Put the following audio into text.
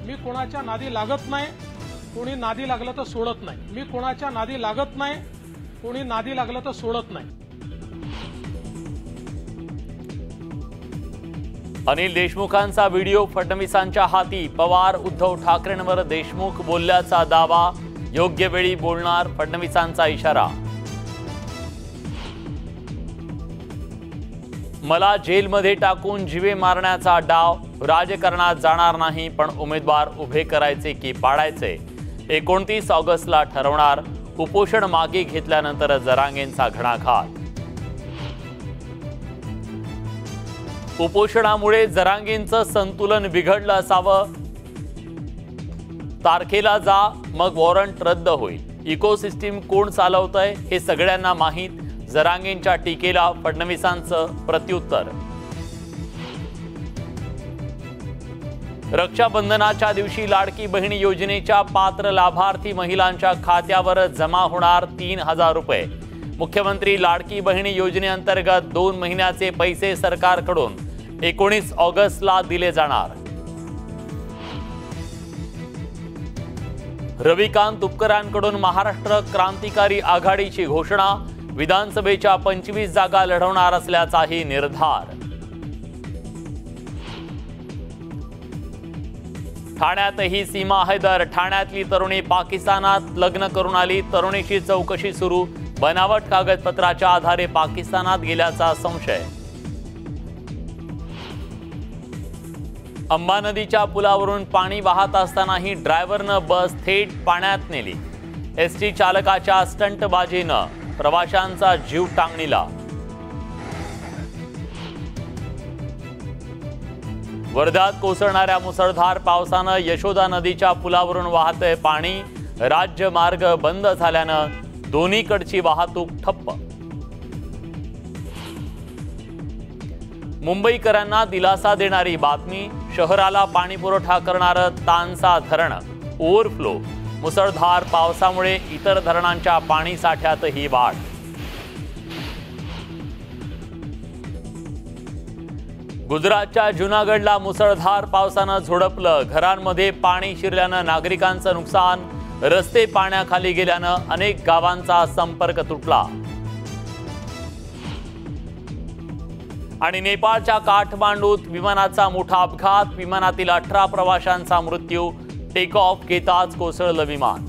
मी कोणाच्या नादी लागत नाही, कोणी नादी लागलं तर सोडत नाही। मी कोणाच्या नादी लागत नाही, कोणी नादी लागलं तर सोडत नाही। अनिल देशमुखांचा व्हिडिओ फडणवीसांच्या हाती, पवार उद्धव ठाकरेंवर देशमुख बोलल्याचा दावा, योग्य वेळी बोलणार फडणवीसांचा इशारा। मला जेलमध्ये टाकून जीवे मारण्याचा डाव, राजकारणात जाणार नाही पण उमेदवार उभे करायचे की पाडायचे 29 ऑगस्टला ठरवणार, उपोषण मागे घेतल्यानंतर जरांगेंचा घणाघात। उपोषणामुळे जरांगेंचं संतुलन बिघडलं असावं, तारखेला जा मग वॉरंट रद्द होईल, इकोसिस्टीम कोण चालवतंय हे सगळ्यांना माहीत, जरांगेंच्या टीकेला फडणवीसांचं प्रत्युत्तर। रक्षाबंधनाच्या दिवशी लाडकी बहीण योजनेच्या पात्र लाभार्थी महिलांच्या खात्यावर जमा होणार 3000 रुपये। मुख्यमंत्री लाडकी बहीण योजनेअंतर्गत 2 महिन्याचे पैसे सरकारकडून 19 ऑगस्टला दिले जाणार। रविकांत तुपकरांकडून महाराष्ट्र क्रांतिकारी आघाडीची घोषणा, विधानसभेच्या 25 जागा लढवणार असल्याचाही निर्धार। ठाण्यातही सीमा हैदर, ठाण्यातली तरुणी पाकिस्तानात लग्न करून आली, तरुणीची चौकशी सुरू, बनावट कागदपत्राच्या आधारे पाकिस्तानात गेल्याचा संशय। अंबा नदीच्या पुलावरून पाणी वाहत असतानाही ड्रायव्हरनं बस थेट पाण्यात नेली, एसटी चालकाच्या स्टंटबाजीनं प्रवाशांचा जीव टांगणीला। वर्ध्यात कोसळणाऱ्या मुसळधार पावसानं यशोदा नदीच्या पुलावरून वाहतंय पाणी, राज्यमार्ग बंद झाल्यानं दोन्हीकडची वाहतूक ठप्प। मुंबईकरांना दिलासा देणारी बातमी, शहराला पाणीपुरवठा करणारं तानसा धरण ओव्हरफ्लो, मुसळधार पावसामुळे इतर धरणांच्या पाणीसाठ्यातही वाढ। गुजरातच्या जुनागडला मुसळधार पावसानं झोडपलं, घरांमध्ये पाणी शिरल्यानं नागरिकांचं नुकसान, रस्ते पाण्याखाली गेल्यानं अनेक गावांचा संपर्क तुटला। आणि नेपाळच्या काठमांडूत विमानाचा मोठा अपघात, विमानातील 18 प्रवाशांचा मृत्यू, टेक ऑफ घेताच कोसळलं विमान।